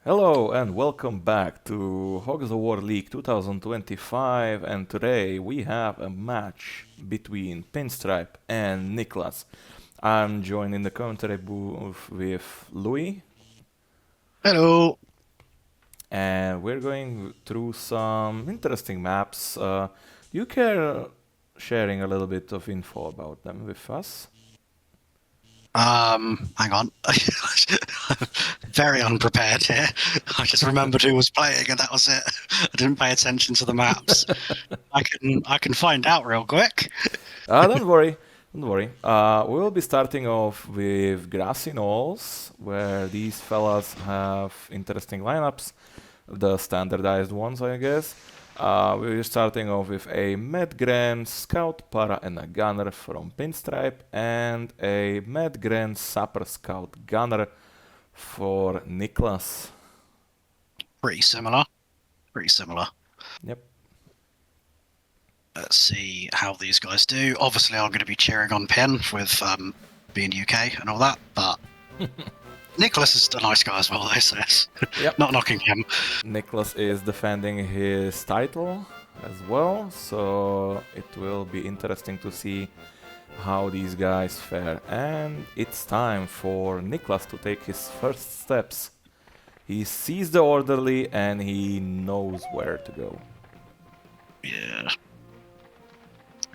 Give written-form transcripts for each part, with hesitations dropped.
Hello and welcome back to Hogs of War League 2025, and today we have a match between Pinstripe and Niclas. I'm joined in the commentary booth with Louis, Hello. and we're going through some interesting maps. Do you care sharing a little bit of info about them with us? Hang on. Very unprepared here. I just remembered who was playing and that was it. I didn't pay attention to the maps. I can find out real quick. Don't worry, don't worry. We will be starting off with Grassy Knolls, where these fellas have interesting lineups, the standardized ones, I guess. We're starting off with a Medgren Scout Para and a Gunner from Pinstripe, and a Medgren Sapper Scout Gunner for Niclas. Pretty similar. Pretty similar. Yep. Let's see how these guys do. Obviously, I'm going to be cheering on Penn with being UK and all that, but Niclas is a nice guy as well, though, so Yep. not knocking him. Niclas is defending his title as well, so it will be interesting to see how these guys fare. And it's time for Niclas to take his first steps. He sees the orderly and he knows where to go. Yeah.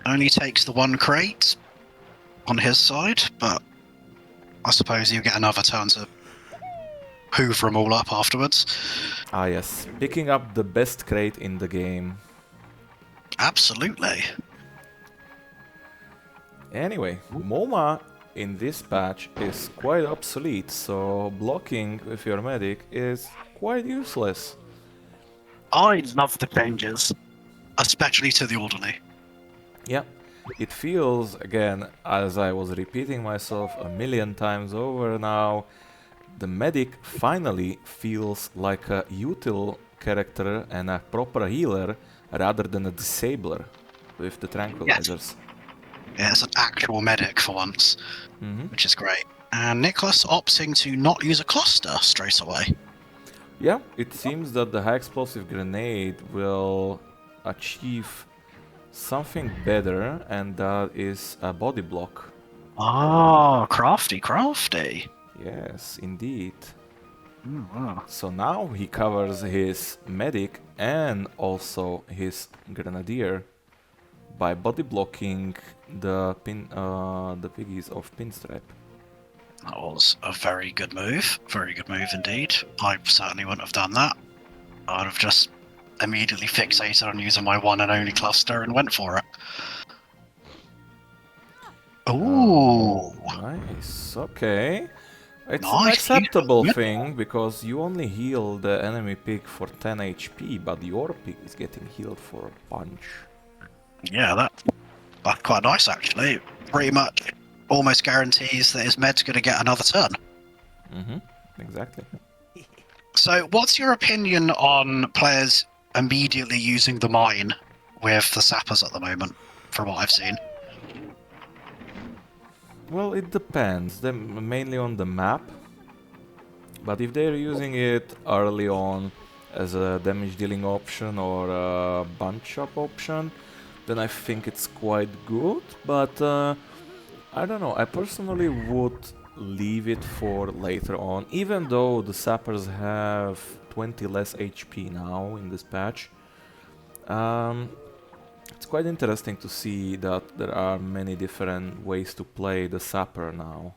Only takes the one crate on his side, but I suppose you get another turn to hoover them all up afterwards. Ah yes, picking up the best crate in the game. Absolutely. Anyway, MoMA in this patch is quite obsolete, so blocking with your medic is quite useless. I love the changes, especially to the orderly. Yeah, it feels, again, as I was repeating myself a million times over now, the medic finally feels like a util character and a proper healer rather than a disabler with the tranquilizers. Yeah, it's an actual medic for once, Mm-hmm. which is great. And Niclas opting to not use a cluster straight away. Yeah, it seems that the high explosive grenade will achieve something better, and that is a body block. Oh, crafty. Yes, indeed. Wow. So now he covers his medic and also his grenadier by body blocking the piggies of Pinstripe. That was a very good move. Very good move indeed. I certainly wouldn't have done that. I'd have just immediately fixated on using my one and only cluster and went for it. Ooh, Nice. Okay. It's an nice. acceptable thing because you only heal the enemy pig for 10 HP, but your pig is getting healed for a bunch. Yeah, that's quite nice actually. Pretty much almost guarantees that his med's going to get another turn. Mm-hmm. Exactly. So, what's your opinion on players immediately using the mine with the sappers at the moment, from what I've seen? Well, it depends. Mainly on the map. But if they're using it early on as a damage dealing option or a bunch up option, then I think it's quite good. But I don't know. I personally would leave it for later on, even though the sappers have 20 less HP now in this patch. It's quite interesting to see that there are many different ways to play the sapper now.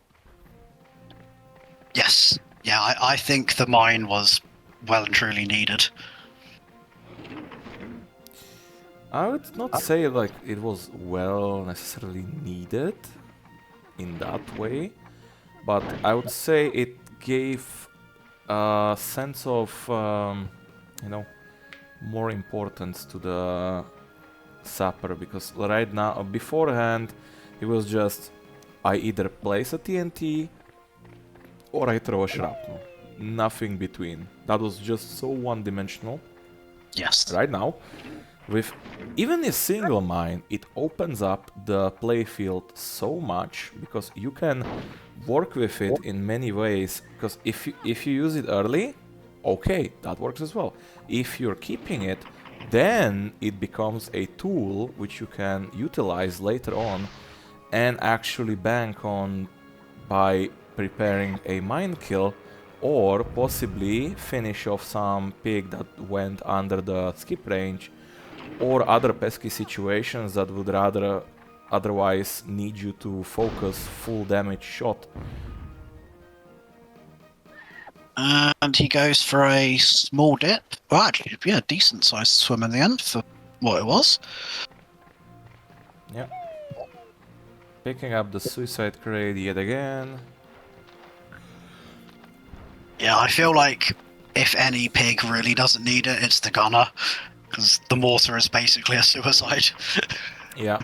Yes. Yeah, I think the mine was well and truly needed. I would not say like it was well necessarily needed in that way, but I would say it gave a sense of more importance to the sapper, because right now beforehand it was just I either place a TNT or I throw a shrapnel, nothing between. That was just so one-dimensional. Yes. Right now, with even a single mine, it opens up the playfield so much because you can work with it in many ways. Because if you use it early, Okay, that works as well. If you're keeping it, then it becomes a tool which you can utilize later on and actually bank on by preparing a mine kill, or possibly finish off some pig that went under the skip range, or other pesky situations that would rather otherwise need you to focus full damage shot. And he goes for a small dip. Well, actually, yeah, decent sized swim in the end for what it was. Yeah. Picking up the suicide crate yet again. Yeah, I feel like if any pig really doesn't need it, it's the gunner. Because the mortar is basically a suicide. Yeah,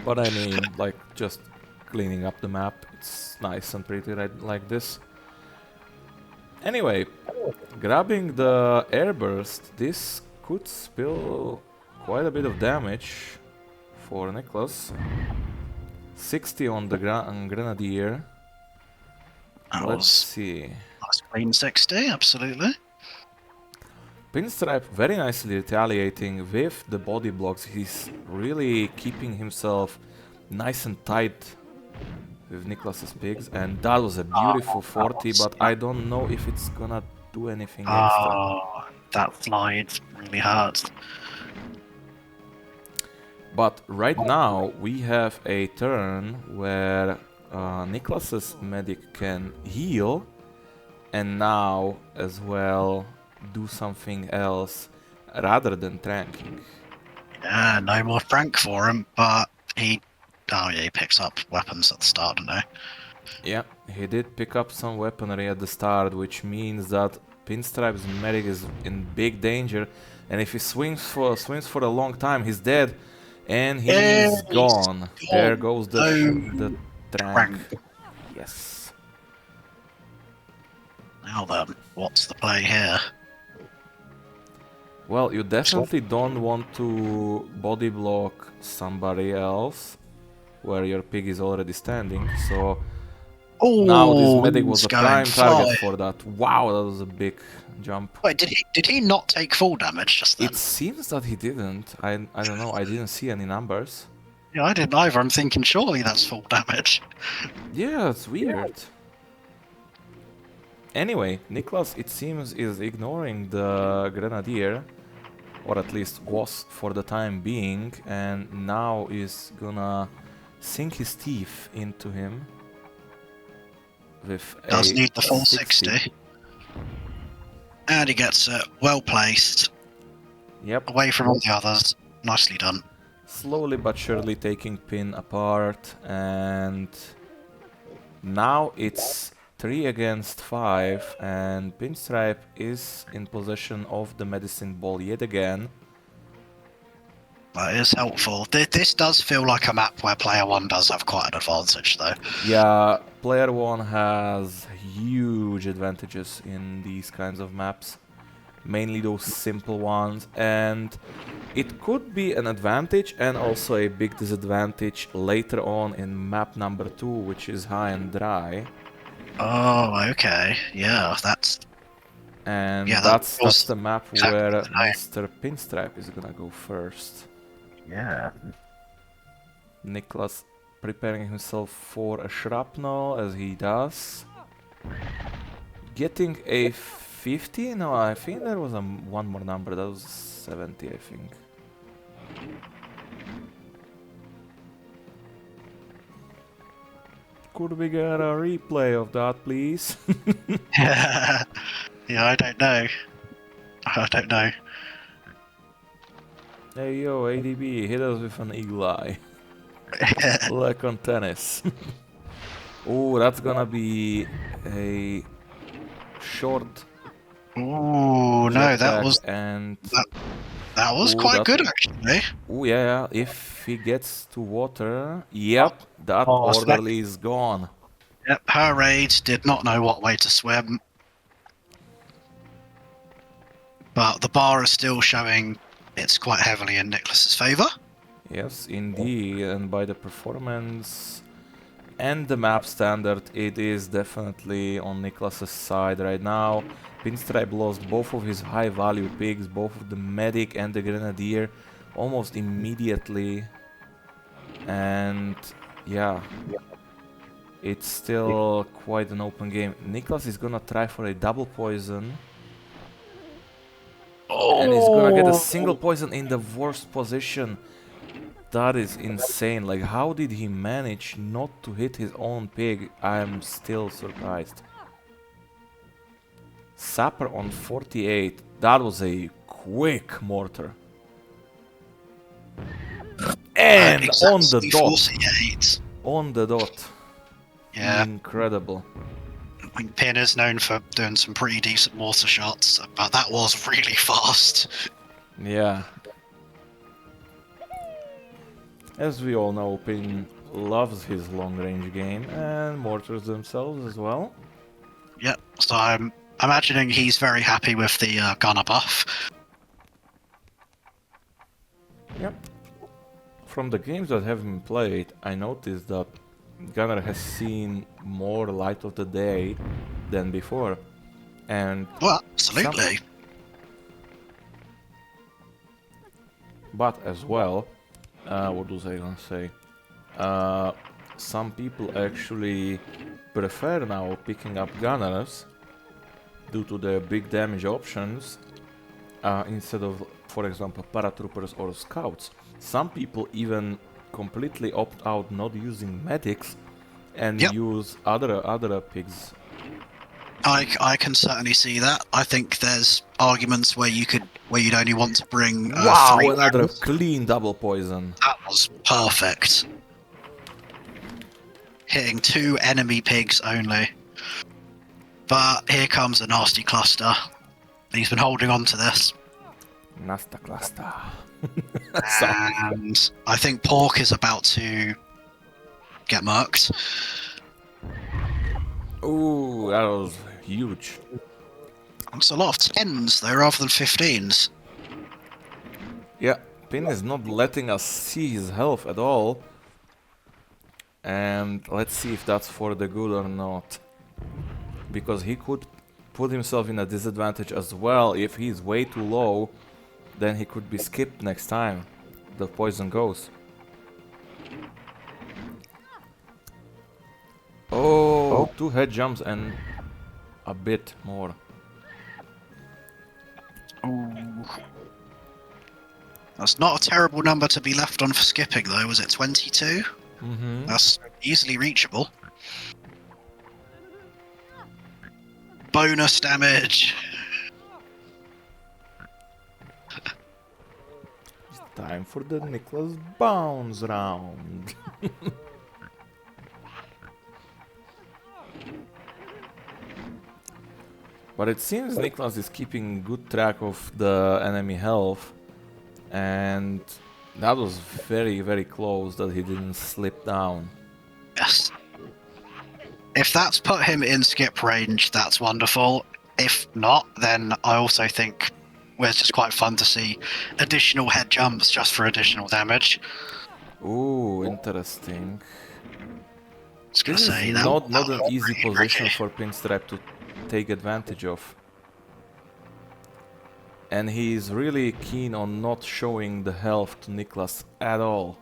but I mean, like, just cleaning up the map, it's nice and pretty like this. Anyway, grabbing the airburst, this could spill quite a bit of damage for Niclas. 60 on the grenadier. Let's see. That's clean 60, absolutely. Pinstripe very nicely retaliating with the body blocks. He's really keeping himself nice and tight with Niclas's pigs, and that was a beautiful 40, but I don't know if it's gonna do anything extra. Oh, that slide really hurts. But right now we have a turn where Niclas's medic can heal, and now as well do something else rather than tranking. Yeah, no more Frank for him, but he... Oh yeah, he picks up weapons at the start, don't he? Yeah, he did pick up some weaponry at the start, which means that Pinstripe's medic is in big danger, and if he swims for a long time, he's dead, and he's gone. There goes the trank. Yes. Now then, what's the play here? Well, you definitely don't want to body block somebody else where your pig is already standing, so now this medic was a prime target for that. Wow, that was a big jump. Wait, did he not take full damage just then? It seems that he didn't. I don't know, I didn't see any numbers. Yeah, I didn't either. I'm thinking surely that's full damage. Yeah, it's weird. Anyway, Niclas, it seems, is ignoring the grenadier, or at least was for the time being, and now is gonna sink his teeth into him with Does need the full 60. And he gets it well placed. Yep. Away from all the others. Nicely done. Slowly but surely taking Pin apart, and now it's 3 against 5, and Pinstripe is in possession of the medicine ball yet again. That is helpful. This does feel like a map where player 1 does have quite an advantage, though. Yeah, player 1 has huge advantages in these kinds of maps. Mainly those simple ones, and it could be an advantage and also a big disadvantage later on in map number 2, which is high and dry. Oh, okay. Yeah, that's... And yeah, that's the map exactly where right. Mr. Pinstripe is gonna go first. Yeah. Niclas preparing himself for a shrapnel, as he does. Getting a 50? No, I think there was one more number. That was 70, I think. Could we get a replay of that, please? Yeah, I don't know. I don't know. Hey yo, ADB, hit us with an eagle eye. Like on tennis. Oh, that's gonna be a short. Ooh, no, that was... And that was quite good, actually. Oh yeah, if he gets to water, yep, that orderly is gone. Yep, her raids did not know what way to swim. But the bar is still showing it's quite heavily in Niclas's favour. Yes, indeed, and by the performance and the map standard, it is definitely on Niclas's side right now. Pinstripe lost both of his high value pigs, both of the medic and the grenadier, almost immediately. And yeah, it's still quite an open game. Niclas is gonna try for a double poison. And he's gonna get a single poison in the worst position. That is insane. Like, how did he manage not to hit his own pig? I am still surprised. Sapper on 48. That was a quick mortar. And on the dot. 48. On the dot. Yeah. Incredible. I mean, Pin is known for doing some pretty decent mortar shots, but that was really fast. Yeah. As we all know, Pin loves his long-range game and mortars themselves as well. Yep, so I'm imagining he's very happy with the gunner buff. Yep. From the games that have been played, I noticed that Gunner has seen more light of the day than before. And Well, absolutely. but as well, what was I gonna say? Some people actually prefer now picking up gunners due to the big damage options instead of, for example, paratroopers or scouts. Some people even completely opt out not using medics and Yep. use other pigs. I can certainly see that. I think there's arguments where you'd only want to bring Wow, 3 another weapons. clean double poison. That was perfect. Hitting 2 enemy pigs only. But here comes a nasty cluster. He's been holding on to this. Nasta cluster. And I think Pork is about to get murked. Ooh, that was huge. It's a lot of 10s though, rather than 15s. Yeah, Pin is not letting us see his health at all. And let's see if that's for the good or not. Because he could put himself in a disadvantage as well. If he's way too low, then he could be skipped next time the poison goes. Oh, 2 head jumps and a bit more. Ooh. That's not a terrible number to be left on for skipping though, was it 22? Mm-hmm. That's easily reachable. Bonus damage! Time for the Niclas bounce round. But it seems Niclas is keeping good track of the enemy health, and that was very, very close that he didn't slip down. Yes. If that's put him in skip range, that's wonderful. If not, then I also think it's just quite fun to see additional head jumps just for additional damage. Ooh, interesting. Just gonna This say is that not an was easy really position tricky. for Pinstripe to take advantage of. And he's really keen on not showing the health to Niclas at all.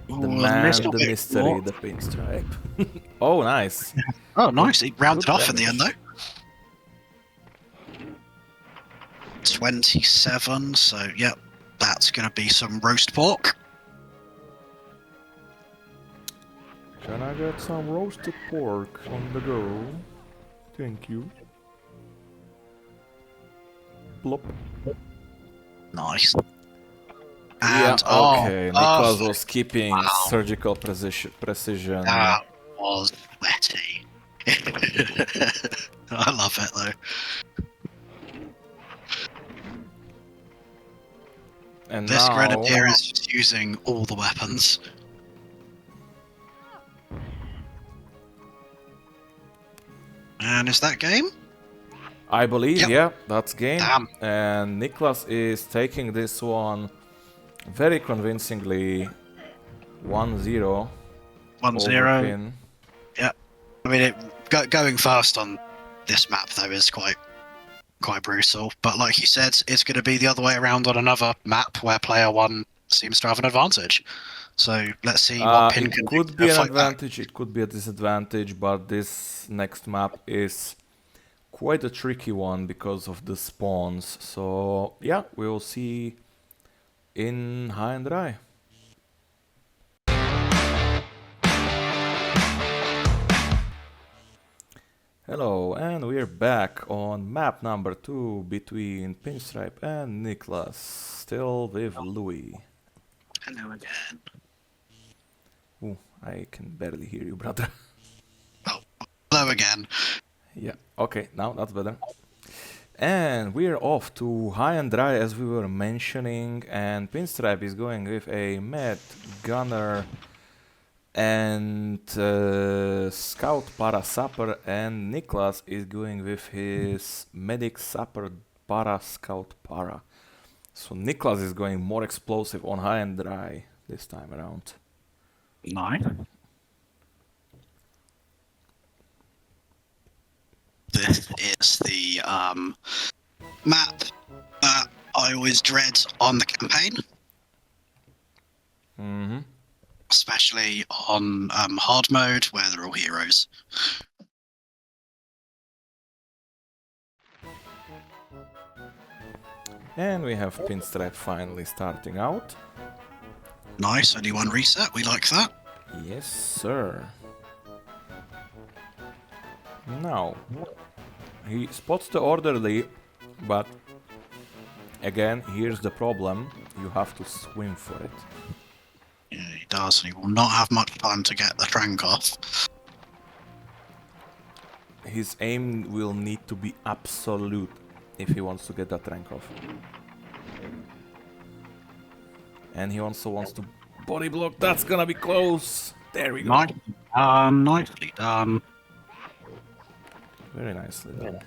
The Ooh, a man, little the bit mystery, more. the Pinstripe. Oh, nice. Oh, nice. He rounded Good off at the end, damage. though. 27, so yep, that's going to be some roast pork. Can I get some roasted pork on the go? Thank you. Plop. Nice. Yeah, And, okay. Niclas perfect. was keeping Wow. surgical precision. That was wetty. I love it, though. And This now, Grenadier is just using all the weapons. And is that game? I believe, Yep. yeah, that's game. Damn. And Niclas is taking this one very convincingly 1-0. 1-0. Overpin. Yeah. I mean, going first on this map though is quite brutal. But like you said, it's going to be the other way around on another map where player one seems to have an advantage. So let's see what Pin It can could do be to an fight back. advantage, it could be a disadvantage, but this next map is quite a tricky one because of the spawns. So yeah, we will see in high and dry. Hello, and we're back on map number 2 between Pinstripe and Niclas, still with Louis. Hello again. Ooh, I can barely hear you, brother. Oh, hello again. Yeah, okay, now that's better. And we're off to high and dry as we were mentioning, and Pinstripe is going with a Med Gunner and Scout Para Sapper, and Niclas is going with his Medic Sapper Para Scout Para. So Niclas is going more explosive on high and dry this time around. Nice. This is the map that I always dread on the campaign, especially on hard mode where they're all heroes. And we have Pinstripe finally starting out. Nice, only one reset, we like that. Yes, sir. Now, he spots the orderly, but again, here's the problem. You have to swim for it. Yeah, he does, and he will not have much time to get the trank off. His aim will need to be absolute if he wants to get that rank off. And he also wants to body block. That's gonna be close. There we go. Nicely done. Very nicely done.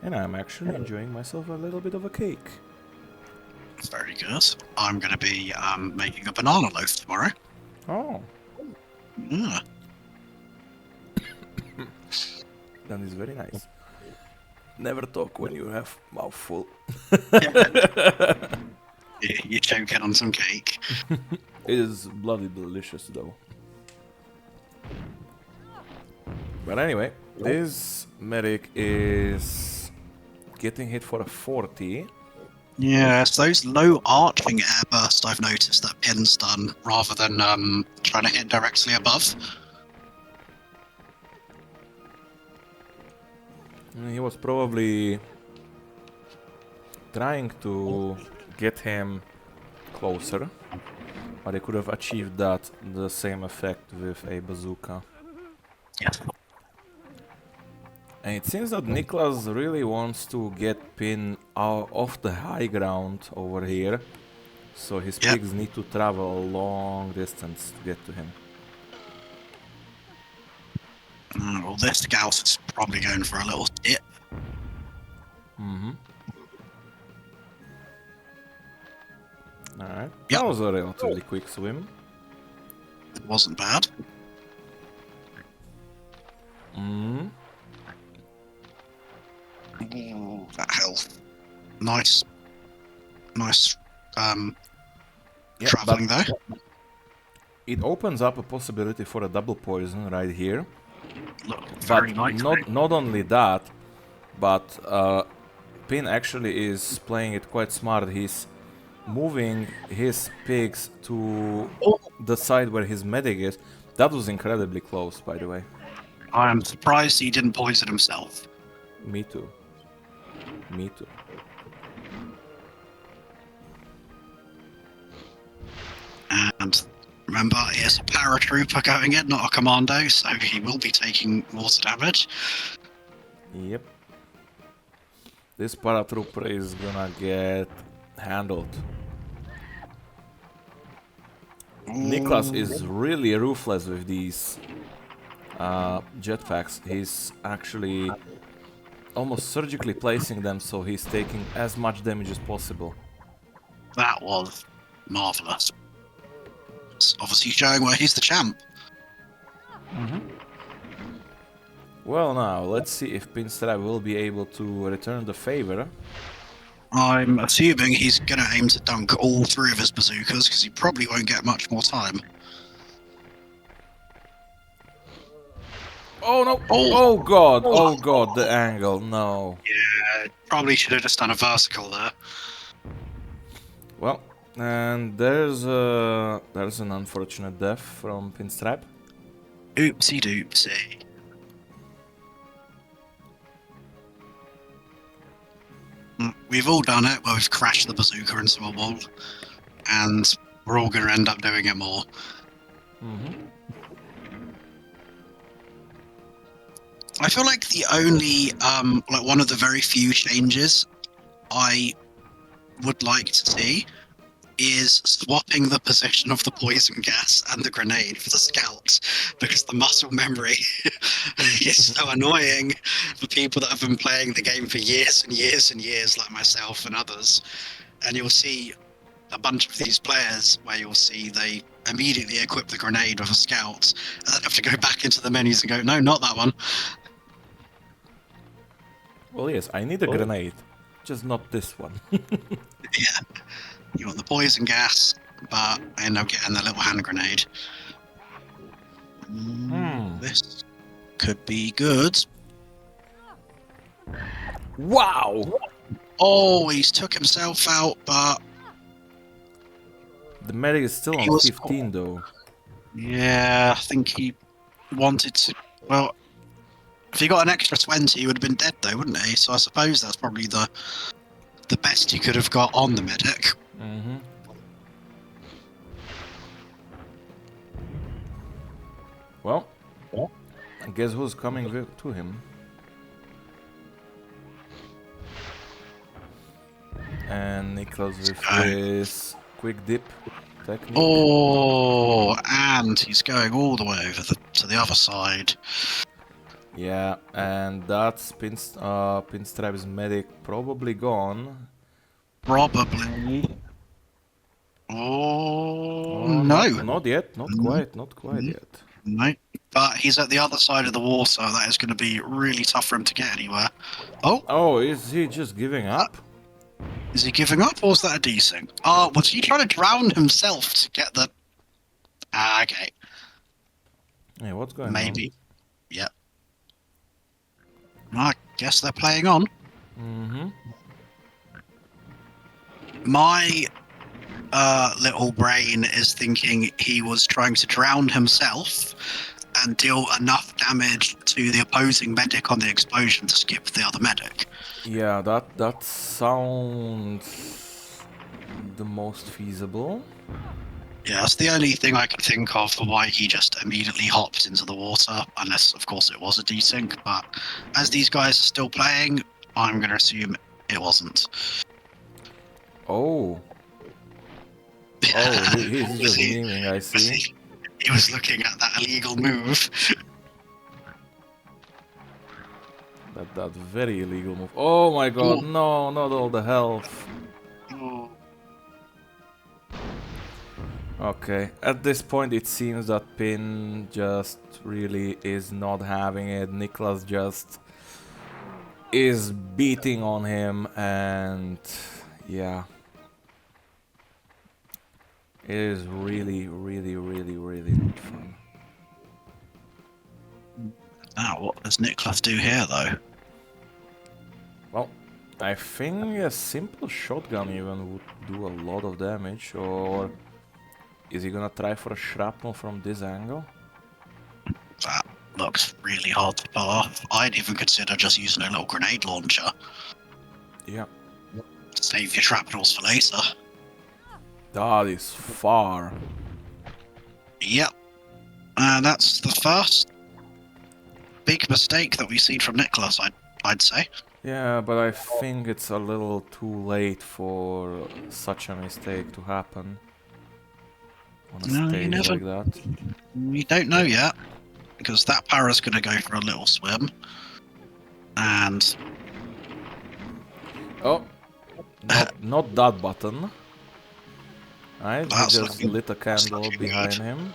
And I'm actually enjoying myself a little bit of a cake. Very good. I'm going to be making a banana loaf tomorrow. Oh, Yeah. that is very nice. Never talk when you have mouth full. You're choking on some cake. It is bloody delicious though. But anyway, this medic is getting hit for a 40. Yeah, it's those low arching air bursts I've noticed that Pin's done rather than trying to hit directly above. He was probably trying to get him closer, but he could have achieved that the same effect with a bazooka. Yes. And it seems that Niclas really wants to get Pin out off the high ground over here, so his pigs need to travel a long distance to get to him. Well, this scout is probably going for a little dip. Alright, Yep. that was a relatively quick swim. It wasn't bad. Ooh, that health. Nice. Yeah, Traveling but though. it opens up a possibility for a double poison right here. Look, But very likely. not only that, but Pin actually is playing it quite smart. He's moving his pigs to the side where his medic is. That was incredibly close, by the way. I am surprised he didn't poison himself. Me too. Me too. And remember, he is a paratrooper going in, not a commando, so he will be taking mortar damage. Yep. This paratrooper is gonna get handled. Niclas is really ruthless with these jetpacks. He's actually almost surgically placing them so he's taking as much damage as possible. That was marvelous. It's obviously showing why he's the champ. Well, now, let's see if Pinstripe will be able to return the favor. I'm assuming he's going to aim to dunk all 3 of his bazookas, because he probably won't get much more time. Oh no! Oh god! Oh god, the angle, no. Yeah, probably should have just done a vertical there. Well, and there's an unfortunate death from Pinstripe. Oopsie doopsie. We've all done it where we've crashed the bazooka into a wall, and we're all going to end up doing it more. I feel like the only, like one of the very few changes I would like to see is swapping the position of the poison gas and the grenade for the scout, because the muscle memory is so annoying for people that have been playing the game for years and years and years, like myself and others. And you'll see a bunch of these players where you'll see they immediately equip the grenade with a scout and then have to go back into the menus and go, no, not that one. Well, yes, I need a grenade, just not this one. Yeah, you want the poison gas, but I end up getting the little hand grenade. This could be good. Wow! Oh, he's took himself out, but The medic is still He on was 15 though. yeah, I think he wanted to. Well, if he got an extra 20, he would have been dead, though, wouldn't he? So I suppose that's probably the best he could have got on the medic. Well, guess who's coming to him? And Niclas with this quick dip technique. Oh, and he's going all the way over to the other side. Yeah, and that's Pinstripe's medic probably gone. Probably. Oh, no. Not yet, not quite yet. No. But he's at the other side of the water. That is going to be really tough for him to get anywhere. Oh, is he just giving up? Is he giving up, or is that a desync? Oh, was he trying to drown himself to get the... Ah, okay. Yeah, what's going on? Maybe. Yep. I guess they're playing on. My little brain is thinking he was trying to drown himself and deal enough damage to the opposing medic on the explosion to skip the other medic. Yeah, that sounds the most feasible. Yeah, that's the only thing I can think of for why he just immediately hopped into the water, unless, of course, it was a desync. But as these guys are still playing, I'm going to assume it wasn't. Oh. Oh, he's just memeing, I see. He was looking at that illegal move. That very illegal move. Oh my god, no, not all the health. Okay, at this point it seems that Pin just really is not having it. Niclas just is beating on him, and yeah. It is really not fun. Now, what does Niclas do here, though? Well, I think a simple shotgun even would do a lot of damage, or is he gonna try for a shrapnel from this angle? That looks really hard to pull off. I'd even consider just using a little grenade launcher. Yeah. Save your shrapnels for later. That is far. Yep. That's the first big mistake that we've seen from Niclas, I'd say. Yeah, but I think it's a little too late for such a mistake to happen on a stage like that. We don't know yet, because that para's going to go for a little swim. And... Oh, not that button. Right, he That's just looking, lit a that's candle looking behind good. him.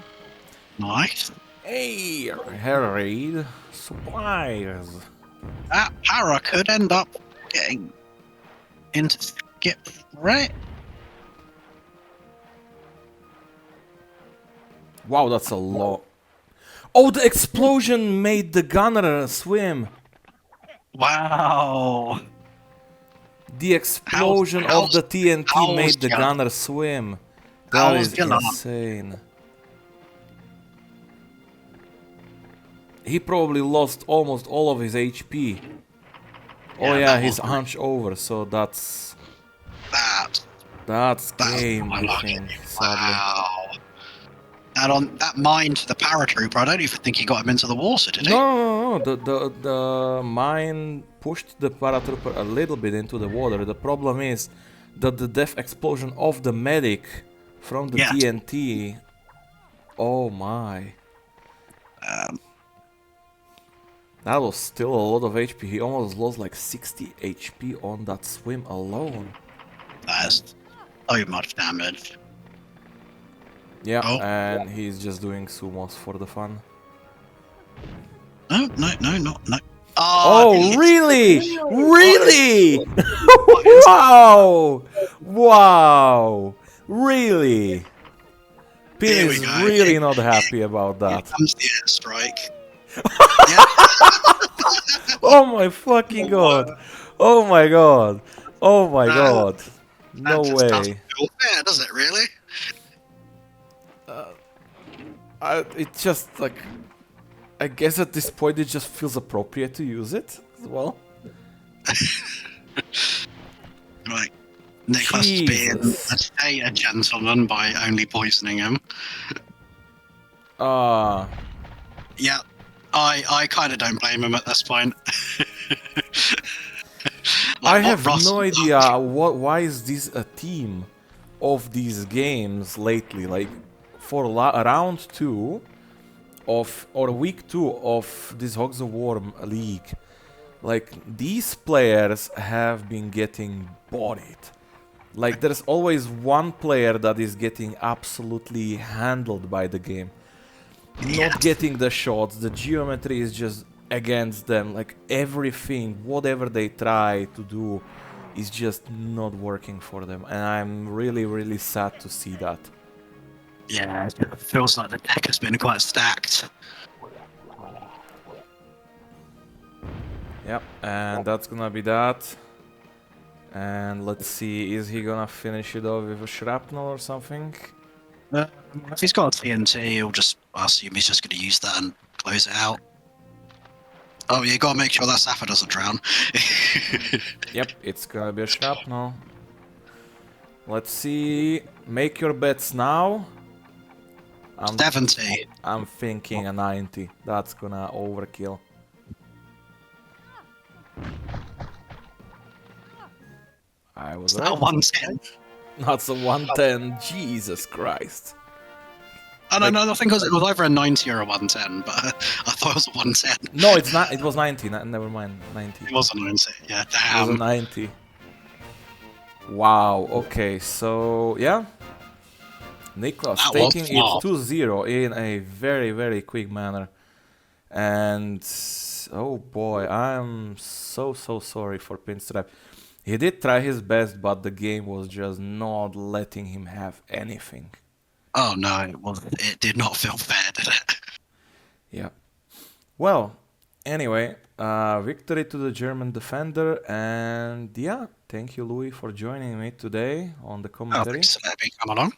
Nice. Hey, Harry, supplies. That para could end up getting into skip, right? Wow, that's a lot. Oh, the explosion made the gunner swim. Wow. The explosion of the TNT how's made the ya? gunner swim. That is How's ya, lad? insane. He probably lost almost all of his HP. Oh Yeah, yeah, that he's was hunched over, so that's that's game, I unlucky. think, sadly. Wow. And on that mine to the paratrooper, I don't even think he got him into the water, did he? No. The mine pushed the paratrooper a little bit into the water. The problem is that the death explosion of the medic from the Yeah. TNT. Oh my. Um, That was still a lot of HP. He almost lost like 60 HP on that swim alone. that's so much damage. Yeah, Oh, and he's just doing sumos for the fun. no. Oh, really? Really? What is Wow! Wow! Really? Pin Here we is go. really not happy about Here that. comes the airstrike. Yeah. Oh my fucking god! Oh my god! Oh my That, god! that No just doesn't way. feel fair, does it, really? It just like, I guess at this point it just feels appropriate to use it as well. Right. Niclas is Jesus. being a gentleman by only poisoning him. Yeah, I kind of don't blame him at this point. I Like, what have Russ no idea why is this a theme of these games lately. Like for round 2 of or week 2 of this Hogs of War league, like these players have been getting bodied. Like there's always one player that is getting absolutely handled by the game. Not getting the shots, the geometry is just against them. Like everything, whatever they try to do is just not working for them. And I'm really, really sad to see that. Yeah, it feels like the deck has been quite stacked. Yep, and that's gonna be that. And let's see, is he gonna finish it off with a shrapnel or something? If he's got a TNT, he'll just I assume he's just going to use that and close it out. Oh, you got to make sure that Sapphire doesn't drown. Yep, it's gonna be a shrapnel. Let's see, make your bets now. 70. I'm thinking a 90. That's gonna overkill. I was Is that right. a 110? That's a 110. Jesus Christ. I don't know. I think it was either a 90 or a 110, but I thought it was a 110. No, it's not. It was 90. Never mind. 90. It was a 90. Yeah, It was a damn. 90. Wow. Okay. So yeah, Niclas That was taking it fast. 2-0 in a very, very quick manner. And oh boy, I'm so sorry for Pinstripe. He did try his best, but the game was just not letting him have anything. Oh no, it did not feel fair, did it? Yeah. Well, anyway, victory to the German defender, and yeah, thank you, Louis, for joining me today on the Oh, commentary. thanks for letting me come along.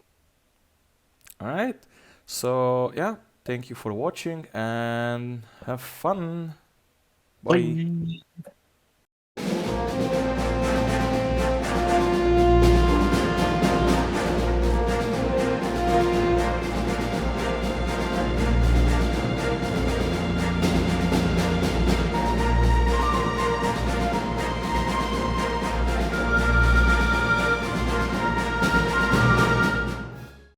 All right. So yeah, thank you for watching and have fun. Bye. Bye.